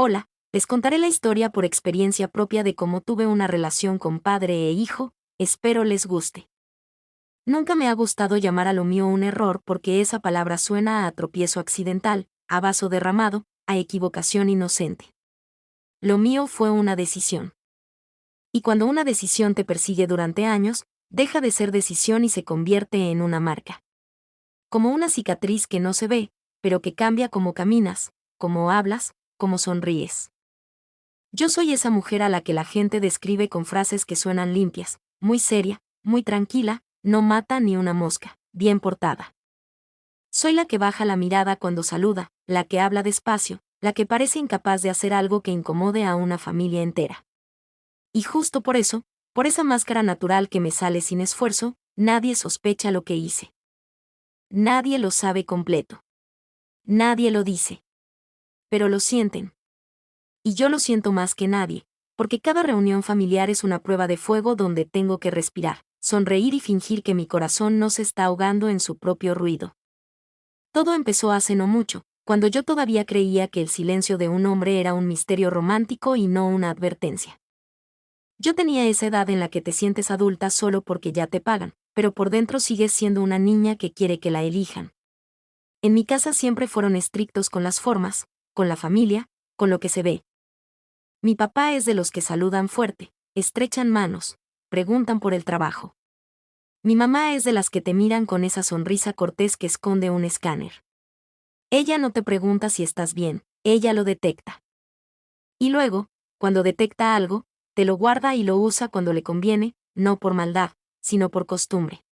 Hola, les contaré la historia por experiencia propia de cómo tuve una relación con padre e hijo, espero les guste. Nunca me ha gustado llamar a lo mío un error porque esa palabra suena a tropiezo accidental, a vaso derramado, a equivocación inocente. Lo mío fue una decisión. Y cuando una decisión te persigue durante años, deja de ser decisión y se convierte en una marca. Como una cicatriz que no se ve, pero que cambia cómo caminas, cómo hablas, cómo sonríes. Yo soy esa mujer a la que la gente describe con frases que suenan limpias, muy seria, muy tranquila, no mata ni una mosca, bien portada. Soy la que baja la mirada cuando saluda, la que habla despacio, la que parece incapaz de hacer algo que incomode a una familia entera. Y justo por eso, por esa máscara natural que me sale sin esfuerzo, nadie sospecha lo que hice. Nadie lo sabe completo. Nadie lo dice. Pero lo sienten. Y yo lo siento más que nadie, porque cada reunión familiar es una prueba de fuego donde tengo que respirar, sonreír y fingir que mi corazón no se está ahogando en su propio ruido. Todo empezó hace no mucho, cuando yo todavía creía que el silencio de un hombre era un misterio romántico y no una advertencia. Yo tenía esa edad en la que te sientes adulta solo porque ya te pagan, pero por dentro sigues siendo una niña que quiere que la elijan. En mi casa siempre fueron estrictos con las formas, con la familia, con lo que se ve. Mi papá es de los que saludan fuerte, estrechan manos, preguntan por el trabajo. Mi mamá es de las que te miran con esa sonrisa cortés que esconde un escáner. Ella no te pregunta si estás bien, ella lo detecta. Y luego, cuando detecta algo, te lo guarda y lo usa cuando le conviene, no por maldad, sino por costumbre.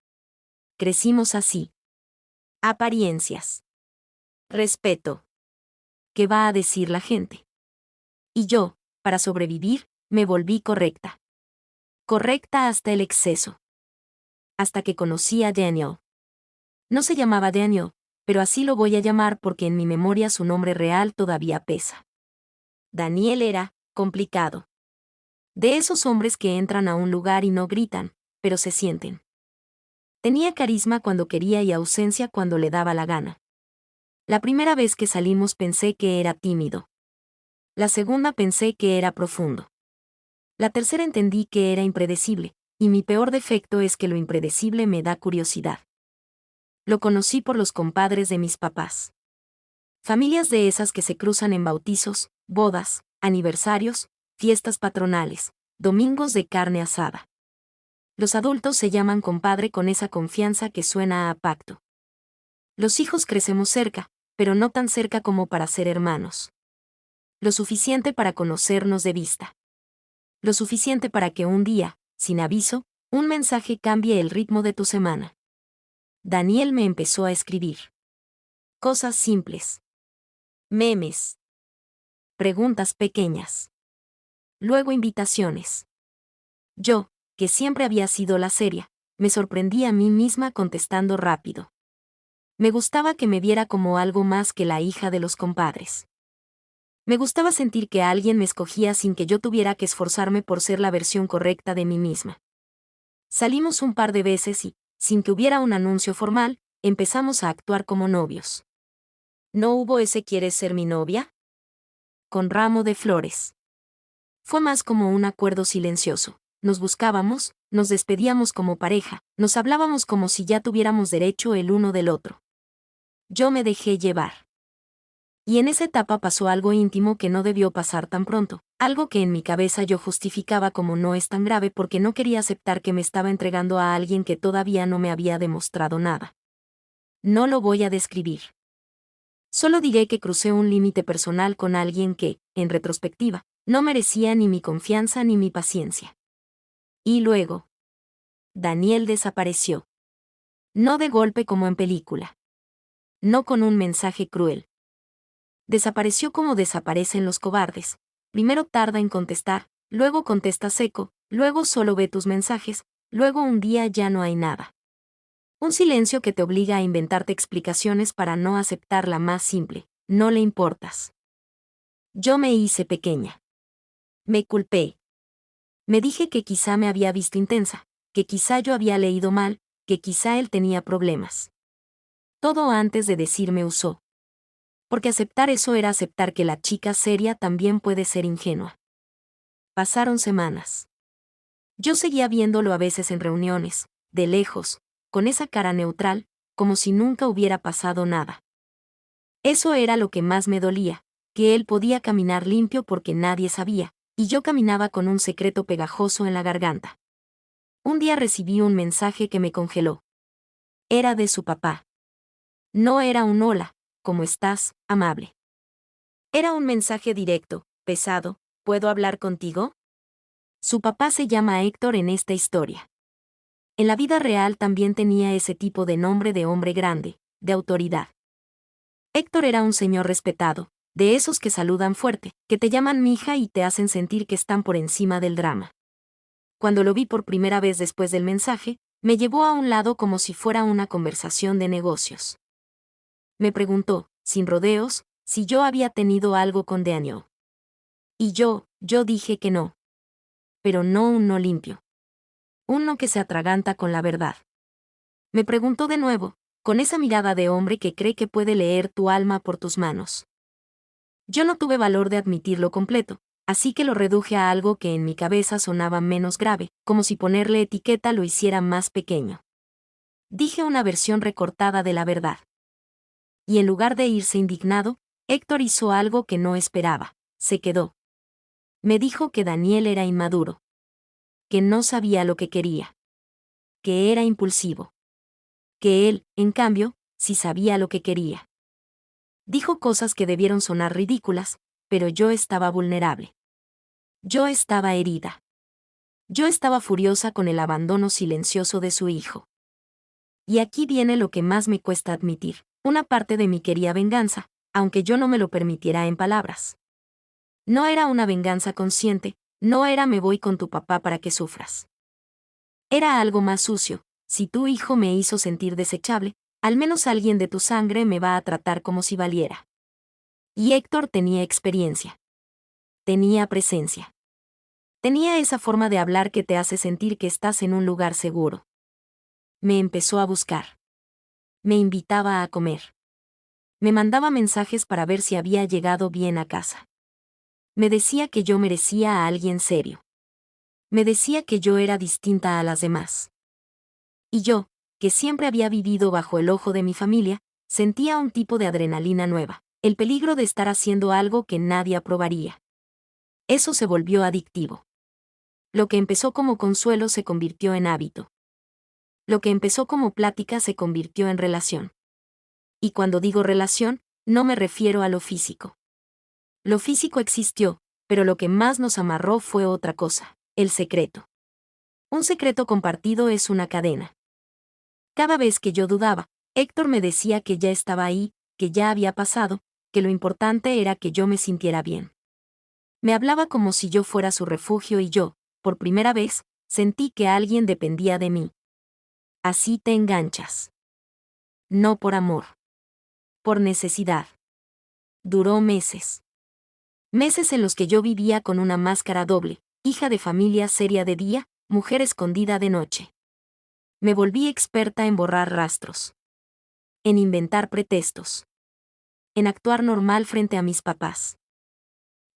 Crecimos así. Apariencias. Respeto. ¿Qué va a decir la gente? Y yo, para sobrevivir, me volví correcta. Correcta hasta el exceso. Hasta que conocí a Daniel. No se llamaba Daniel, pero así lo voy a llamar porque en mi memoria su nombre real todavía pesa. Daniel era complicado. De esos hombres que entran a un lugar y no gritan, pero se sienten. Tenía carisma cuando quería y ausencia cuando le daba la gana. La primera vez que salimos pensé que era tímido. La segunda pensé que era profundo. La tercera entendí que era impredecible, y mi peor defecto es que lo impredecible me da curiosidad. Lo conocí por los compadres de mis papás. Familias de esas que se cruzan en bautizos, bodas, aniversarios, fiestas patronales, domingos de carne asada. Los adultos se llaman compadre con esa confianza que suena a pacto. Los hijos crecemos cerca, pero no tan cerca como para ser hermanos. Lo suficiente para conocernos de vista. Lo suficiente para que un día, sin aviso, un mensaje cambie el ritmo de tu semana. Daniel me empezó a escribir. Cosas simples. Memes. Preguntas pequeñas. Luego invitaciones. Yo, que siempre había sido la seria, me sorprendí a mí misma contestando rápido. Me gustaba que me viera como algo más que la hija de los compadres. Me gustaba sentir que alguien me escogía sin que yo tuviera que esforzarme por ser la versión correcta de mí misma. Salimos un par de veces y, sin que hubiera un anuncio formal, empezamos a actuar como novios. ¿No hubo ese ¿quieres ser mi novia? Con ramo de flores. Fue más como un acuerdo silencioso. Nos buscábamos, nos despedíamos como pareja, nos hablábamos como si ya tuviéramos derecho el uno del otro. Yo me dejé llevar. Y en esa etapa pasó algo íntimo que no debió pasar tan pronto, algo que en mi cabeza yo justificaba como no es tan grave porque no quería aceptar que me estaba entregando a alguien que todavía no me había demostrado nada. No lo voy a describir. Solo diré que crucé un límite personal con alguien que, en retrospectiva, no merecía ni mi confianza ni mi paciencia. Y luego, Daniel desapareció. No de golpe como en película. No con un mensaje cruel. Desapareció como desaparecen los cobardes. Primero tarda en contestar, luego contesta seco, luego solo ve tus mensajes, luego un día ya no hay nada. Un silencio que te obliga a inventarte explicaciones para no aceptar la más simple, no le importas. Yo me hice pequeña. Me culpé. Me dije que quizá me había visto intensa, que quizá yo había leído mal, que quizá él tenía problemas. Todo antes de decirme usó. Porque aceptar eso era aceptar que la chica seria también puede ser ingenua. Pasaron semanas. Yo seguía viéndolo a veces en reuniones, de lejos, con esa cara neutral, como si nunca hubiera pasado nada. Eso era lo que más me dolía, que él podía caminar limpio porque nadie sabía, y yo caminaba con un secreto pegajoso en la garganta. Un día recibí un mensaje que me congeló. Era de su papá. No era un hola, ¿cómo estás, amable? Era un mensaje directo, pesado, ¿puedo hablar contigo? Su papá se llama Héctor en esta historia. En la vida real también tenía ese tipo de nombre de hombre grande, de autoridad. Héctor era un señor respetado, de esos que saludan fuerte, que te llaman mija y te hacen sentir que están por encima del drama. Cuando lo vi por primera vez después del mensaje, me llevó a un lado como si fuera una conversación de negocios. Me preguntó, sin rodeos, si yo había tenido algo con Daniel. Y yo dije que no. Pero no un no limpio. Un no que se atraganta con la verdad. Me preguntó de nuevo, con esa mirada de hombre que cree que puede leer tu alma por tus manos. Yo no tuve valor de admitirlo completo, así que lo reduje a algo que en mi cabeza sonaba menos grave, como si ponerle etiqueta lo hiciera más pequeño. Dije una versión recortada de la verdad. Y en lugar de irse indignado, Héctor hizo algo que no esperaba, se quedó. Me dijo que Daniel era inmaduro. Que no sabía lo que quería. Que era impulsivo. Que él, en cambio, sí sabía lo que quería. Dijo cosas que debieron sonar ridículas, pero yo estaba vulnerable. Yo estaba herida. Yo estaba furiosa con el abandono silencioso de su hijo. Y aquí viene lo que más me cuesta admitir. Una parte de mí quería venganza, aunque yo no me lo permitiera en palabras. No era una venganza consciente, no era me voy con tu papá para que sufras. Era algo más sucio. Si tu hijo me hizo sentir desechable, al menos alguien de tu sangre me va a tratar como si valiera. Y Héctor tenía experiencia. Tenía presencia. Tenía esa forma de hablar que te hace sentir que estás en un lugar seguro. Me empezó a buscar. Me invitaba a comer. Me mandaba mensajes para ver si había llegado bien a casa. Me decía que yo merecía a alguien serio. Me decía que yo era distinta a las demás. Y yo, que siempre había vivido bajo el ojo de mi familia, sentía un tipo de adrenalina nueva, el peligro de estar haciendo algo que nadie aprobaría. Eso se volvió adictivo. Lo que empezó como consuelo se convirtió en hábito. Lo que empezó como plática se convirtió en relación. Y cuando digo relación, no me refiero a lo físico. Lo físico existió, pero lo que más nos amarró fue otra cosa, el secreto. Un secreto compartido es una cadena. Cada vez que yo dudaba, Héctor me decía que ya estaba ahí, que ya había pasado, que lo importante era que yo me sintiera bien. Me hablaba como si yo fuera su refugio y yo, por primera vez, sentí que alguien dependía de mí. Así te enganchas. No por amor. Por necesidad. Duró meses. Meses en los que yo vivía con una máscara doble, hija de familia seria de día, mujer escondida de noche. Me volví experta en borrar rastros. En inventar pretextos. En actuar normal frente a mis papás.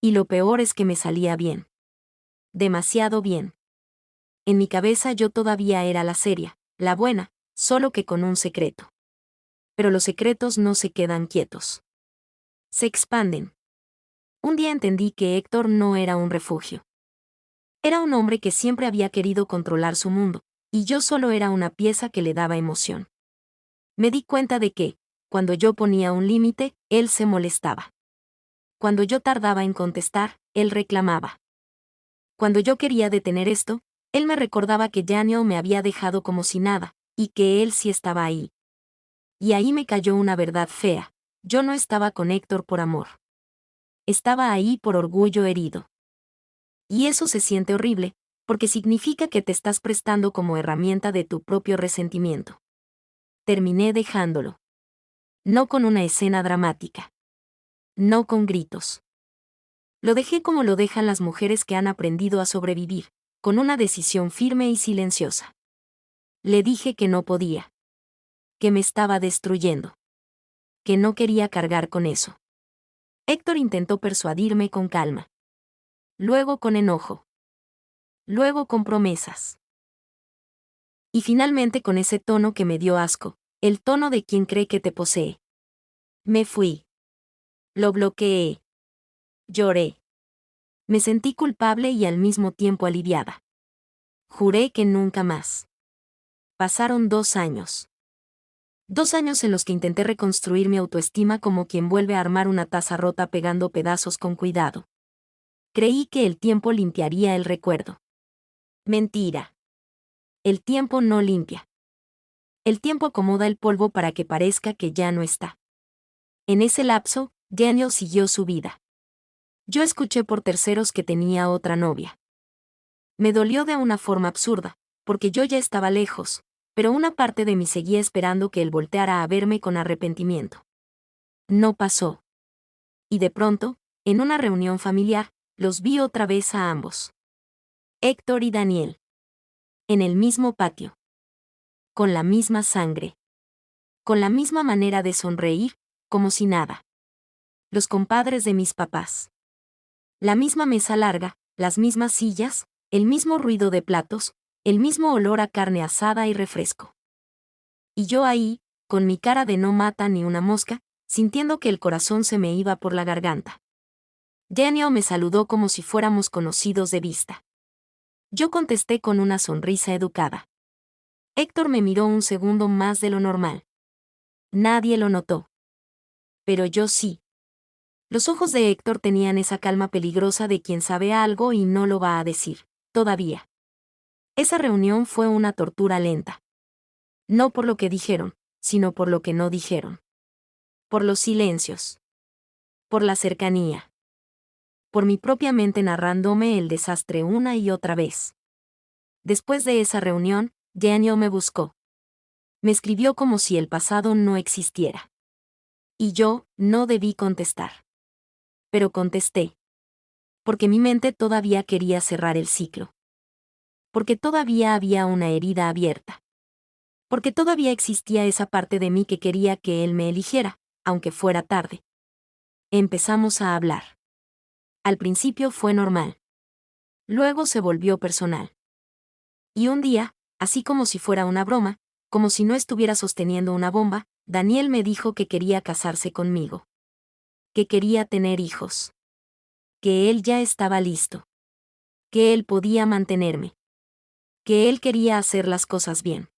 Y lo peor es que me salía bien. Demasiado bien. En mi cabeza yo todavía era la seria, la buena, solo que con un secreto. Pero los secretos no se quedan quietos. Se expanden. Un día entendí que Héctor no era un refugio. Era un hombre que siempre había querido controlar su mundo, y yo solo era una pieza que le daba emoción. Me di cuenta de que, cuando yo ponía un límite, él se molestaba. Cuando yo tardaba en contestar, él reclamaba. Cuando yo quería detener esto, él me recordaba que Daniel me había dejado como si nada, y que él sí estaba ahí. Y ahí me cayó una verdad fea. Yo no estaba con Héctor por amor. Estaba ahí por orgullo herido. Y eso se siente horrible, porque significa que te estás prestando como herramienta de tu propio resentimiento. Terminé dejándolo. No con una escena dramática. No con gritos. Lo dejé como lo dejan las mujeres que han aprendido a sobrevivir, con una decisión firme y silenciosa. Le dije que no podía. Que me estaba destruyendo. Que no quería cargar con eso. Héctor intentó persuadirme con calma. Luego con enojo. Luego con promesas. Y finalmente con ese tono que me dio asco, el tono de quien cree que te posee. Me fui. Lo bloqueé. Lloré. Me sentí culpable y al mismo tiempo aliviada. Juré que nunca más. Pasaron 2 años. 2 años en los que intenté reconstruir mi autoestima como quien vuelve a armar una taza rota pegando pedazos con cuidado. Creí que el tiempo limpiaría el recuerdo. Mentira. El tiempo no limpia. El tiempo acomoda el polvo para que parezca que ya no está. En ese lapso, Daniel siguió su vida. Yo escuché por terceros que tenía otra novia. Me dolió de una forma absurda, porque yo ya estaba lejos, pero una parte de mí seguía esperando que él volteara a verme con arrepentimiento. No pasó. Y de pronto, en una reunión familiar, los vi otra vez a ambos. Héctor y Daniel. En el mismo patio. Con la misma sangre. Con la misma manera de sonreír, como si nada. Los compadres de mis papás. La misma mesa larga, las mismas sillas, el mismo ruido de platos, el mismo olor a carne asada y refresco. Y yo ahí, con mi cara de no mata ni una mosca, sintiendo que el corazón se me iba por la garganta. Daniel me saludó como si fuéramos conocidos de vista. Yo contesté con una sonrisa educada. Héctor me miró un segundo más de lo normal. Nadie lo notó. Pero yo sí. Los ojos de Héctor tenían esa calma peligrosa de quien sabe algo y no lo va a decir, todavía. Esa reunión fue una tortura lenta. No por lo que dijeron, sino por lo que no dijeron. Por los silencios. Por la cercanía. Por mi propia mente narrándome el desastre una y otra vez. Después de esa reunión, Daniel me buscó. Me escribió como si el pasado no existiera. Y yo no debí contestar. Pero contesté. Porque mi mente todavía quería cerrar el ciclo. Porque todavía había una herida abierta. Porque todavía existía esa parte de mí que quería que él me eligiera, aunque fuera tarde. Empezamos a hablar. Al principio fue normal. Luego se volvió personal. Y un día, así como si fuera una broma, como si no estuviera sosteniendo una bomba, Daniel me dijo que quería casarse conmigo. Que quería tener hijos. Que él ya estaba listo. Que él podía mantenerme. Que él quería hacer las cosas bien.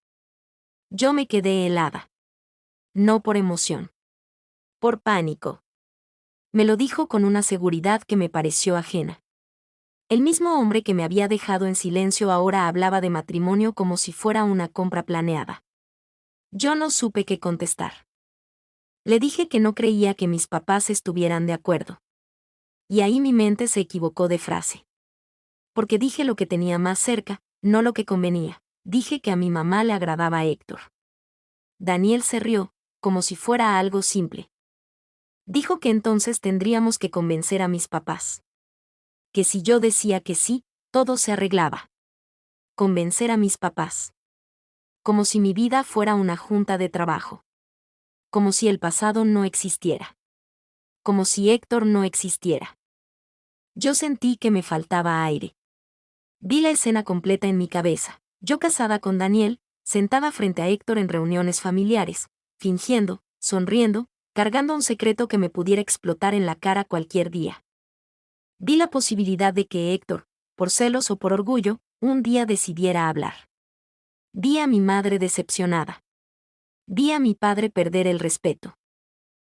Yo me quedé helada. No por emoción. Por pánico. Me lo dijo con una seguridad que me pareció ajena. El mismo hombre que me había dejado en silencio ahora hablaba de matrimonio como si fuera una compra planeada. Yo no supe qué contestar. Le dije que no creía que mis papás estuvieran de acuerdo. Y ahí mi mente se equivocó de frase. Porque dije lo que tenía más cerca, no lo que convenía. Dije que a mi mamá le agradaba a Héctor. Daniel se rió, como si fuera algo simple. Dijo que entonces tendríamos que convencer a mis papás. Que si yo decía que sí, todo se arreglaba. Convencer a mis papás. Como si mi vida fuera una junta de trabajo. Como si el pasado no existiera. Como si Héctor no existiera. Yo sentí que me faltaba aire. Vi la escena completa en mi cabeza. Yo casada con Daniel, sentada frente a Héctor en reuniones familiares, fingiendo, sonriendo, cargando un secreto que me pudiera explotar en la cara cualquier día. Vi la posibilidad de que Héctor, por celos o por orgullo, un día decidiera hablar. Vi a mi madre decepcionada. Vi a mi padre perder el respeto.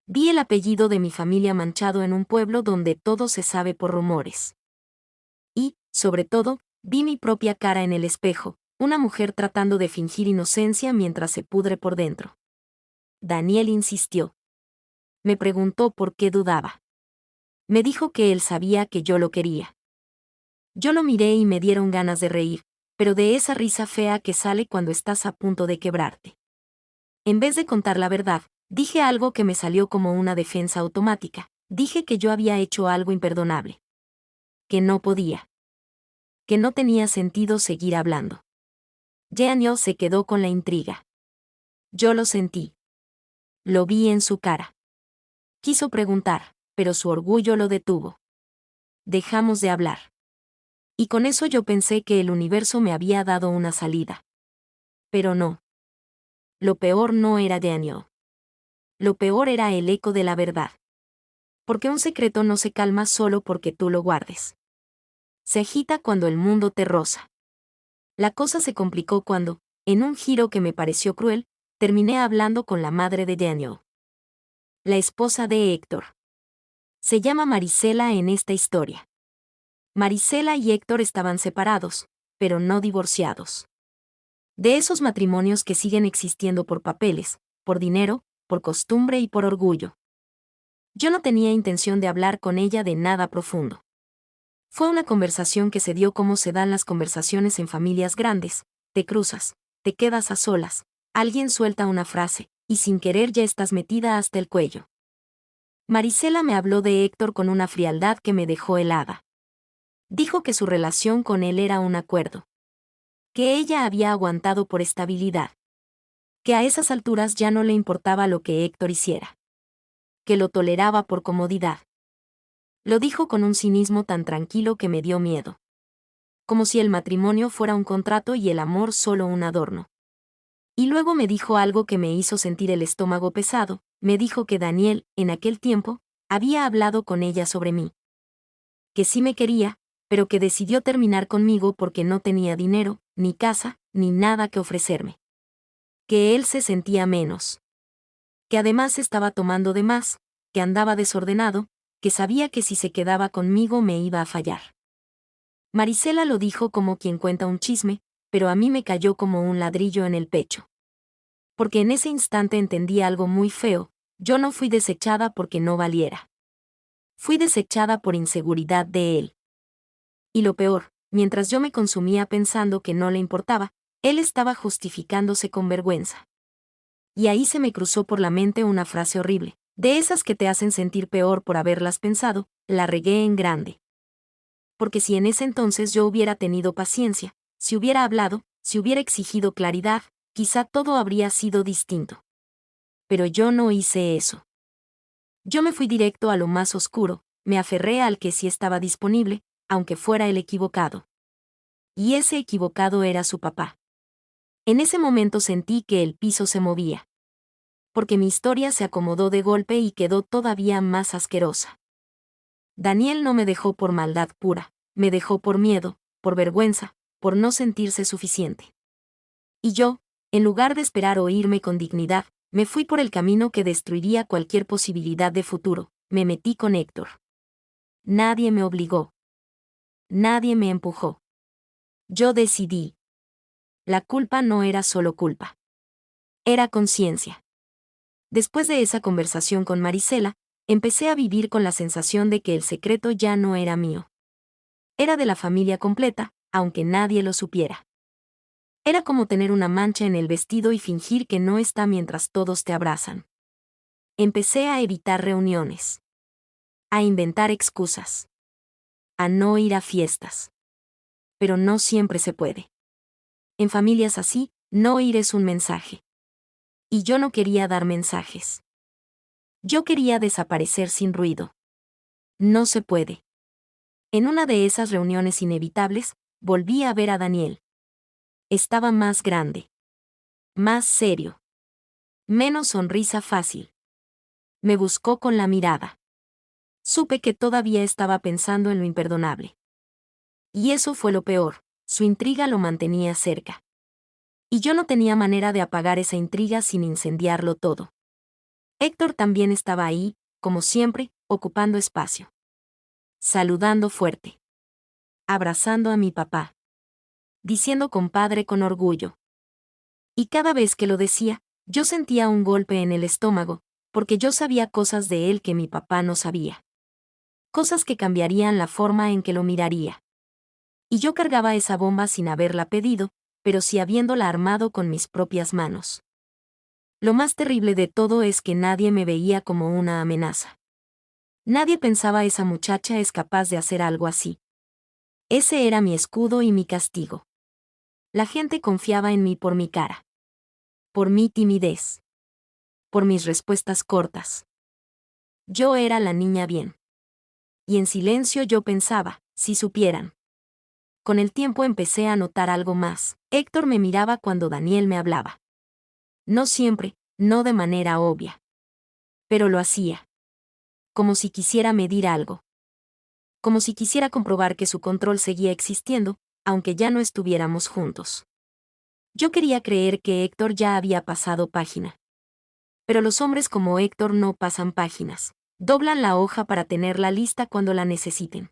Vi el apellido de mi familia manchado en un pueblo donde todo se sabe por rumores. Y, sobre todo, vi mi propia cara en el espejo, una mujer tratando de fingir inocencia mientras se pudre por dentro. Daniel insistió. Me preguntó por qué dudaba. Me dijo que él sabía que yo lo quería. Yo lo miré y me dieron ganas de reír, pero de esa risa fea que sale cuando estás a punto de quebrarte. En vez de contar la verdad, dije algo que me salió como una defensa automática. Dije que yo había hecho algo imperdonable. Que no podía. Que no tenía sentido seguir hablando. Daniel se quedó con la intriga. Yo lo sentí. Lo vi en su cara. Quiso preguntar, pero su orgullo lo detuvo. Dejamos de hablar. Y con eso yo pensé que el universo me había dado una salida. Pero no. Lo peor no era Daniel. Lo peor era el eco de la verdad. Porque un secreto no se calma solo porque tú lo guardes. Se agita cuando el mundo te roza. La cosa se complicó cuando, en un giro que me pareció cruel, terminé hablando con la madre de Daniel. La esposa de Héctor. Se llama Marisela en esta historia. Marisela y Héctor estaban separados, pero no divorciados. De esos matrimonios que siguen existiendo por papeles, por dinero, por costumbre y por orgullo. Yo no tenía intención de hablar con ella de nada profundo. Fue una conversación que se dio como se dan las conversaciones en familias grandes. Te cruzas, te quedas a solas, alguien suelta una frase, y sin querer ya estás metida hasta el cuello. Marisela me habló de Héctor con una frialdad que me dejó helada. Dijo que su relación con él era un acuerdo. Que ella había aguantado por estabilidad. Que a esas alturas ya no le importaba lo que Héctor hiciera. Que lo toleraba por comodidad. Lo dijo con un cinismo tan tranquilo que me dio miedo. Como si el matrimonio fuera un contrato y el amor solo un adorno. Y luego me dijo algo que me hizo sentir el estómago pesado, me dijo que Daniel, en aquel tiempo, había hablado con ella sobre mí. Que sí me quería, pero que decidió terminar conmigo porque no tenía dinero, ni casa, ni nada que ofrecerme. Que él se sentía menos. Que además estaba tomando de más, que andaba desordenado, que sabía que si se quedaba conmigo me iba a fallar. Marisela lo dijo como quien cuenta un chisme, pero a mí me cayó como un ladrillo en el pecho. Porque en ese instante entendí algo muy feo, yo no fui desechada porque no valiera. Fui desechada por inseguridad de él. Y lo peor, mientras yo me consumía pensando que no le importaba, él estaba justificándose con vergüenza. Y ahí se me cruzó por la mente una frase horrible, de esas que te hacen sentir peor por haberlas pensado, la regué en grande. Porque si en ese entonces yo hubiera tenido paciencia, si hubiera hablado, si hubiera exigido claridad, quizá todo habría sido distinto. Pero yo no hice eso. Yo me fui directo a lo más oscuro, me aferré al que sí estaba disponible, aunque fuera el equivocado. Y ese equivocado era su papá. En ese momento sentí que el piso se movía. Porque mi historia se acomodó de golpe y quedó todavía más asquerosa. Daniel no me dejó por maldad pura, me dejó por miedo, por vergüenza, por no sentirse suficiente. Y yo, en lugar de esperar oírme con dignidad, me fui por el camino que destruiría cualquier posibilidad de futuro, me metí con Héctor. Nadie me obligó. Nadie me empujó. Yo decidí. La culpa no era solo culpa. Era conciencia. Después de esa conversación con Marisela, empecé a vivir con la sensación de que el secreto ya no era mío. Era de la familia completa, aunque nadie lo supiera. Era como tener una mancha en el vestido y fingir que no está mientras todos te abrazan. Empecé a evitar reuniones. A inventar excusas. A no ir a fiestas. Pero no siempre se puede. En familias así, no ir es un mensaje. Y yo no quería dar mensajes. Yo quería desaparecer sin ruido. No se puede. En una de esas reuniones inevitables, volví a ver a Daniel. Estaba más grande. Más serio. Menos sonrisa fácil. Me buscó con la mirada. Supe que todavía estaba pensando en lo imperdonable. Y eso fue lo peor, su intriga lo mantenía cerca. Y yo no tenía manera de apagar esa intriga sin incendiarlo todo. Héctor también estaba ahí, como siempre, ocupando espacio. Saludando fuerte. Abrazando a mi papá. Diciendo compadre con orgullo. Y cada vez que lo decía, yo sentía un golpe en el estómago, porque yo sabía cosas de él que mi papá no sabía. Cosas que cambiarían la forma en que lo miraría. Y yo cargaba esa bomba sin haberla pedido, pero sí habiéndola armado con mis propias manos. Lo más terrible de todo es que nadie me veía como una amenaza. Nadie pensaba esa muchacha es capaz de hacer algo así. Ese era mi escudo y mi castigo. La gente confiaba en mí por mi cara. Por mi timidez. Por mis respuestas cortas. Yo era la niña bien. Y en silencio yo pensaba, si supieran. Con el tiempo empecé a notar algo más. Héctor me miraba cuando Daniel me hablaba. No siempre, no de manera obvia. Pero lo hacía. Como si quisiera medir algo. Como si quisiera comprobar que su control seguía existiendo, aunque ya no estuviéramos juntos. Yo quería creer que Héctor ya había pasado página. Pero los hombres como Héctor no pasan páginas. Doblan la hoja para tenerla lista cuando la necesiten.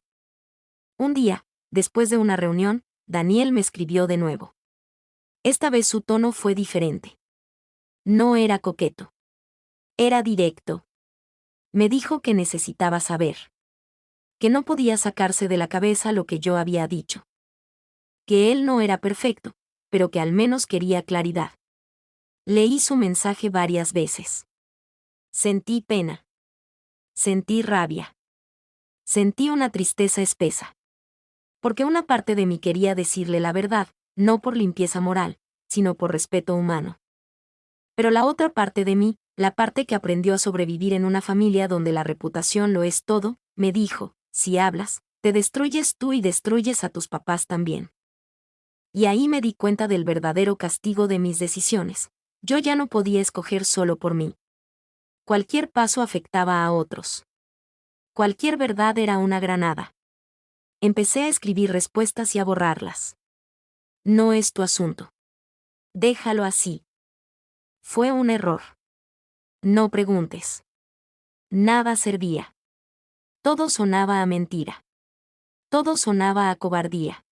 Un día, después de una reunión, Daniel me escribió de nuevo. Esta vez su tono fue diferente. No era coqueto. Era directo. Me dijo que necesitaba saber. Que no podía sacarse de la cabeza lo que yo había dicho. Que él no era perfecto, pero que al menos quería claridad. Leí su mensaje varias veces. Sentí pena. Sentí rabia. Sentí una tristeza espesa. Porque una parte de mí quería decirle la verdad, no por limpieza moral, sino por respeto humano. Pero la otra parte de mí, la parte que aprendió a sobrevivir en una familia donde la reputación lo es todo, me dijo, si hablas, te destruyes tú y destruyes a tus papás también. Y ahí me di cuenta del verdadero castigo de mis decisiones. Yo ya no podía escoger solo por mí. Cualquier paso afectaba a otros. Cualquier verdad era una granada. Empecé a escribir respuestas y a borrarlas. No es tu asunto. Déjalo así. Fue un error. No preguntes. Nada servía. Todo sonaba a mentira. Todo sonaba a cobardía.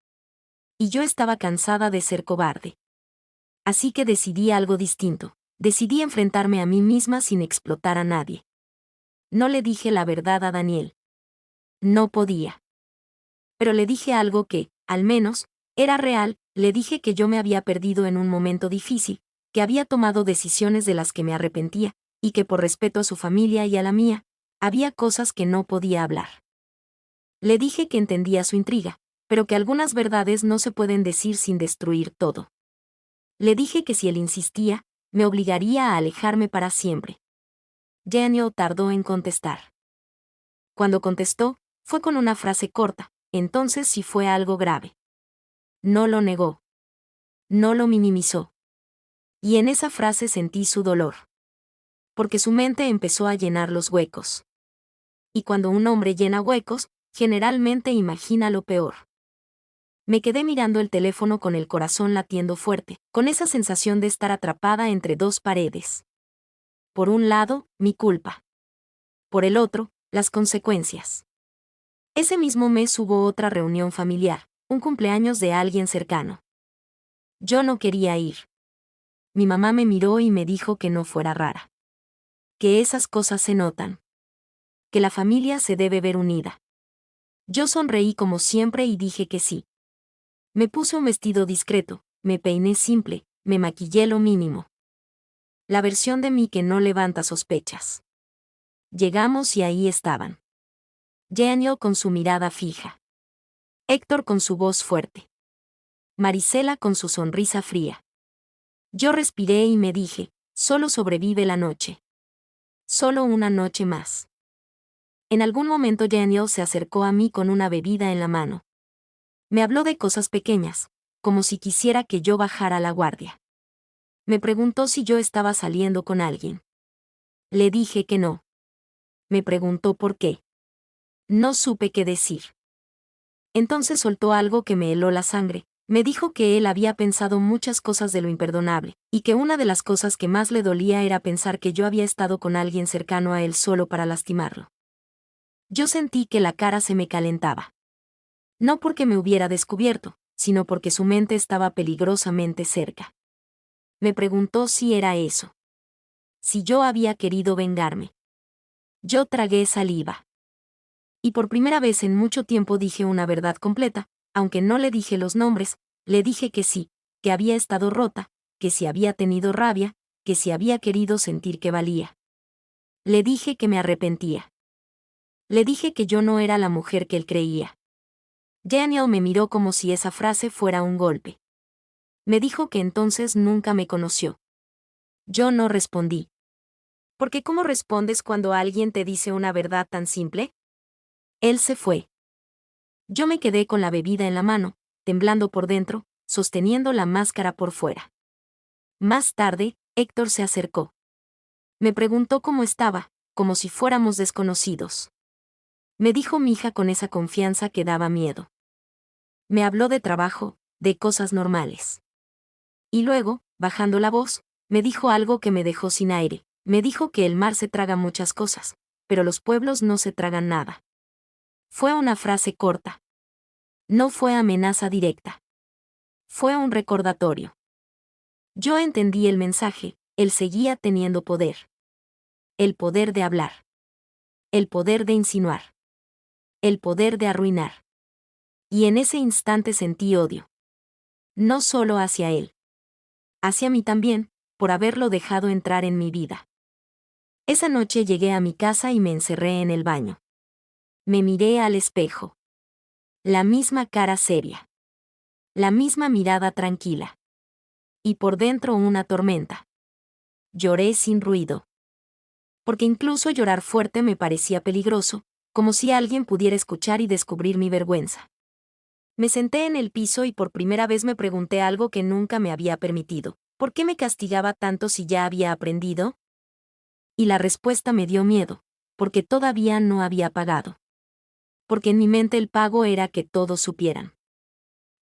Y yo estaba cansada de ser cobarde. Así que decidí algo distinto. Decidí enfrentarme a mí misma sin explotar a nadie. No le dije la verdad a Daniel. No podía. Pero le dije algo que, al menos, era real, le dije que yo me había perdido en un momento difícil, que había tomado decisiones de las que me arrepentía, y que por respeto a su familia y a la mía, había cosas que no podía hablar. Le dije que entendía su intriga, pero que algunas verdades no se pueden decir sin destruir todo. Le dije que si él insistía, me obligaría a alejarme para siempre. Daniel tardó en contestar. Cuando contestó, fue con una frase corta, entonces sí fue algo grave. No lo negó. No lo minimizó. Y en esa frase sentí su dolor. Porque su mente empezó a llenar los huecos. Y cuando un hombre llena huecos, generalmente imagina lo peor. Me quedé mirando el teléfono con el corazón latiendo fuerte, con esa sensación de estar atrapada entre dos paredes. Por un lado, mi culpa. Por el otro, las consecuencias. Ese mismo mes hubo otra reunión familiar, un cumpleaños de alguien cercano. Yo no quería ir. Mi mamá me miró y me dijo que no fuera rara. Que esas cosas se notan. Que la familia se debe ver unida. Yo sonreí como siempre y dije que sí. Me puse un vestido discreto, me peiné simple, me maquillé lo mínimo. La versión de mí que no levanta sospechas. Llegamos y ahí estaban. Daniel con su mirada fija. Héctor con su voz fuerte. Marisela con su sonrisa fría. Yo respiré y me dije, solo sobrevive la noche. Solo una noche más. En algún momento Daniel se acercó a mí con una bebida en la mano. Me habló de cosas pequeñas, como si quisiera que yo bajara la guardia. Me preguntó si yo estaba saliendo con alguien. Le dije que no. Me preguntó por qué. No supe qué decir. Entonces soltó algo que me heló la sangre. Me dijo que él había pensado muchas cosas de lo imperdonable, y que una de las cosas que más le dolía era pensar que yo había estado con alguien cercano a él solo para lastimarlo. Yo sentí que la cara se me calentaba. No porque me hubiera descubierto, sino porque su mente estaba peligrosamente cerca. Me preguntó si era eso. Si yo había querido vengarme. Yo tragué saliva. Y por primera vez en mucho tiempo dije una verdad completa, aunque no le dije los nombres, le dije que sí, que había estado rota, que si había tenido rabia, que si había querido sentir que valía. Le dije que me arrepentía. Le dije que yo no era la mujer que él creía. Daniel me miró como si esa frase fuera un golpe. Me dijo que entonces nunca me conoció. Yo no respondí. Porque ¿cómo respondes cuando alguien te dice una verdad tan simple? Él se fue. Yo me quedé con la bebida en la mano, temblando por dentro, sosteniendo la máscara por fuera. Más tarde, Héctor se acercó. Me preguntó cómo estaba, como si fuéramos desconocidos. Me dijo mi hija con esa confianza que daba miedo. Me habló de trabajo, de cosas normales. Y luego, bajando la voz, me dijo algo que me dejó sin aire. Me dijo que el mar se traga muchas cosas, pero los pueblos no se tragan nada. Fue una frase corta. No fue amenaza directa. Fue un recordatorio. Yo entendí el mensaje, él seguía teniendo poder. El poder de hablar. El poder de insinuar. El poder de arruinar. Y en ese instante sentí odio. No solo hacia él. Hacia mí también, por haberlo dejado entrar en mi vida. Esa noche llegué a mi casa y me encerré en el baño. Me miré al espejo. La misma cara seria. La misma mirada tranquila. Y por dentro una tormenta. Lloré sin ruido. Porque incluso llorar fuerte me parecía peligroso, como si alguien pudiera escuchar y descubrir mi vergüenza. Me senté en el piso y por primera vez me pregunté algo que nunca me había permitido. ¿Por qué me castigaba tanto si ya había aprendido? Y la respuesta me dio miedo, porque todavía no había pagado. Porque en mi mente el pago era que todos supieran.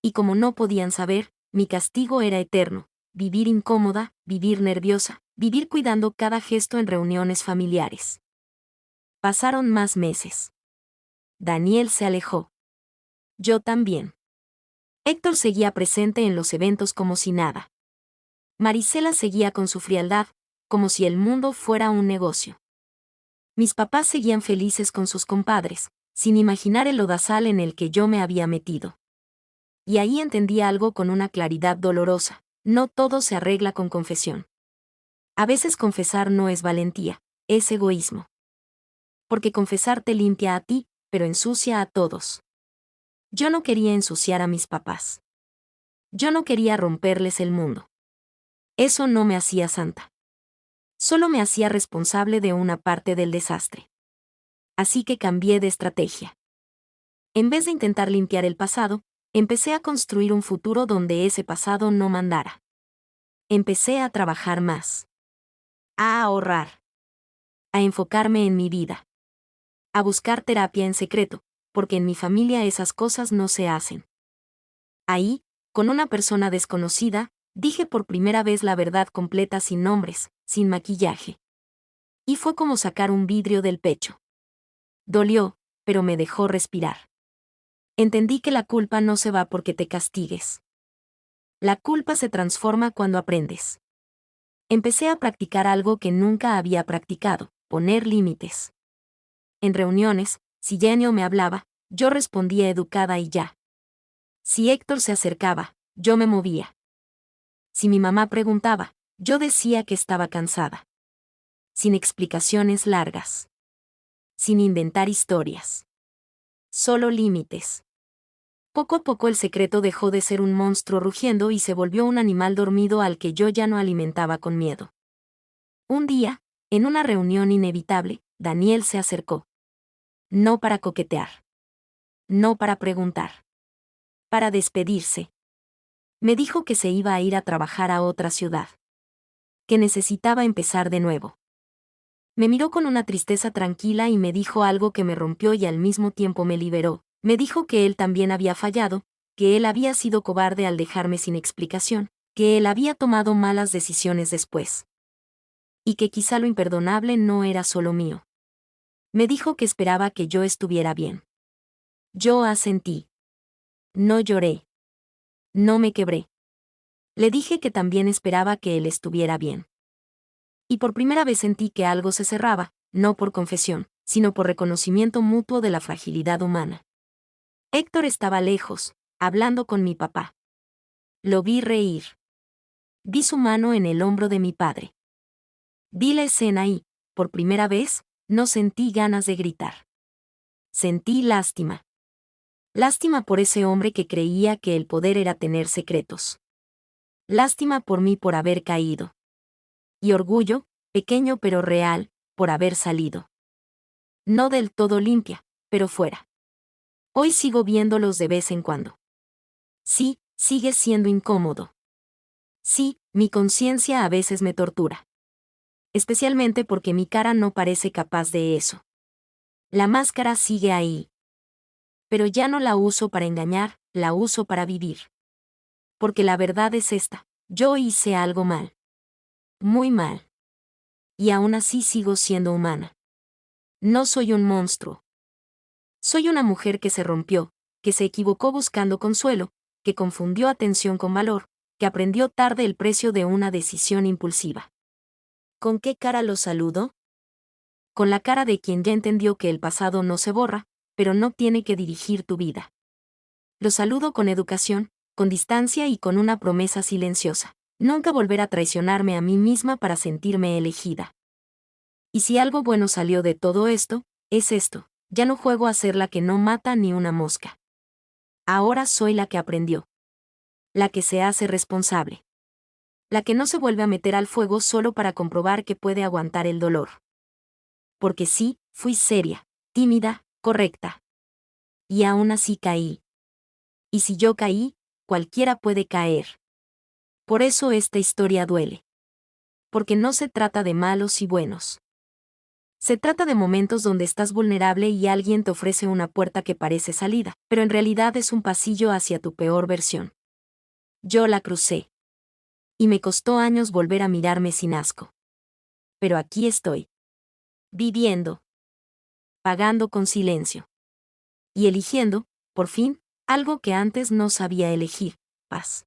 Y como no podían saber, mi castigo era eterno, vivir incómoda, vivir nerviosa, vivir cuidando cada gesto en reuniones familiares. Pasaron más meses. Daniel se alejó. Yo también. Héctor seguía presente en los eventos como si nada. Marisela seguía con su frialdad, como si el mundo fuera un negocio. Mis papás seguían felices con sus compadres, sin imaginar el lodazal en el que yo me había metido. Y ahí entendí algo con una claridad dolorosa: no todo se arregla con confesión. A veces confesar no es valentía, es egoísmo. Porque confesar te limpia a ti, pero ensucia a todos. Yo no quería ensuciar a mis papás. Yo no quería romperles el mundo. Eso no me hacía santa. Solo me hacía responsable de una parte del desastre. Así que cambié de estrategia. En vez de intentar limpiar el pasado, empecé a construir un futuro donde ese pasado no mandara. Empecé a trabajar más. A ahorrar. A enfocarme en mi vida. A buscar terapia en secreto, porque en mi familia esas cosas no se hacen. Ahí, con una persona desconocida, dije por primera vez la verdad completa sin nombres, sin maquillaje. Y fue como sacar un vidrio del pecho. Dolió, pero me dejó respirar. Entendí que la culpa no se va porque te castigues. La culpa se transforma cuando aprendes. Empecé a practicar algo que nunca había practicado: poner límites. En reuniones, si Genio me hablaba, yo respondía educada y ya. Si Héctor se acercaba, yo me movía. Si mi mamá preguntaba, yo decía que estaba cansada. Sin explicaciones largas. Sin inventar historias. Solo límites. Poco a poco el secreto dejó de ser un monstruo rugiendo y se volvió un animal dormido al que yo ya no alimentaba con miedo. Un día, en una reunión inevitable, Daniel se acercó. No para coquetear. No para preguntar. Para despedirse. Me dijo que se iba a ir a trabajar a otra ciudad. Que necesitaba empezar de nuevo. Me miró con una tristeza tranquila y me dijo algo que me rompió y al mismo tiempo me liberó. Me dijo que él también había fallado, que él había sido cobarde al dejarme sin explicación, que él había tomado malas decisiones después. Y que quizá lo imperdonable no era solo mío. Me dijo que esperaba que yo estuviera bien. Yo asentí. No lloré. No me quebré. Le dije que también esperaba que él estuviera bien. Y por primera vez sentí que algo se cerraba, no por confesión, sino por reconocimiento mutuo de la fragilidad humana. Héctor estaba lejos, hablando con mi papá. Lo vi reír. Vi su mano en el hombro de mi padre. Vi la escena y, por primera vez, no sentí ganas de gritar. Sentí lástima. Lástima por ese hombre que creía que el poder era tener secretos. Lástima por mí por haber caído. Y orgullo, pequeño pero real, por haber salido. No del todo limpia, pero fuera. Hoy sigo viéndolos de vez en cuando. Sí, sigue siendo incómodo. Sí, mi conciencia a veces me tortura. Especialmente porque mi cara no parece capaz de eso. La máscara sigue ahí. Pero ya no la uso para engañar, la uso para vivir. Porque la verdad es esta, yo hice algo mal. Muy mal. Y aún así sigo siendo humana. No soy un monstruo. Soy una mujer que se rompió, que se equivocó buscando consuelo, que confundió atención con valor, que aprendió tarde el precio de una decisión impulsiva. ¿Con qué cara lo saludo? Con la cara de quien ya entendió que el pasado no se borra, pero no tiene que dirigir tu vida. Lo saludo con educación, con distancia y con una promesa silenciosa. Nunca volver a traicionarme a mí misma para sentirme elegida. Y si algo bueno salió de todo esto, es esto, ya no juego a ser la que no mata ni una mosca. Ahora soy la que aprendió. La que se hace responsable. La que no se vuelve a meter al fuego solo para comprobar que puede aguantar el dolor. Porque sí, fui seria, tímida, correcta. Y aún así caí. Y si yo caí, cualquiera puede caer. Por eso esta historia duele. Porque no se trata de malos y buenos. Se trata de momentos donde estás vulnerable y alguien te ofrece una puerta que parece salida, pero en realidad es un pasillo hacia tu peor versión. Yo la crucé. Y me costó años volver a mirarme sin asco. Pero aquí estoy. Viviendo. Pagando con silencio. Y eligiendo, por fin, algo que antes no sabía elegir, paz.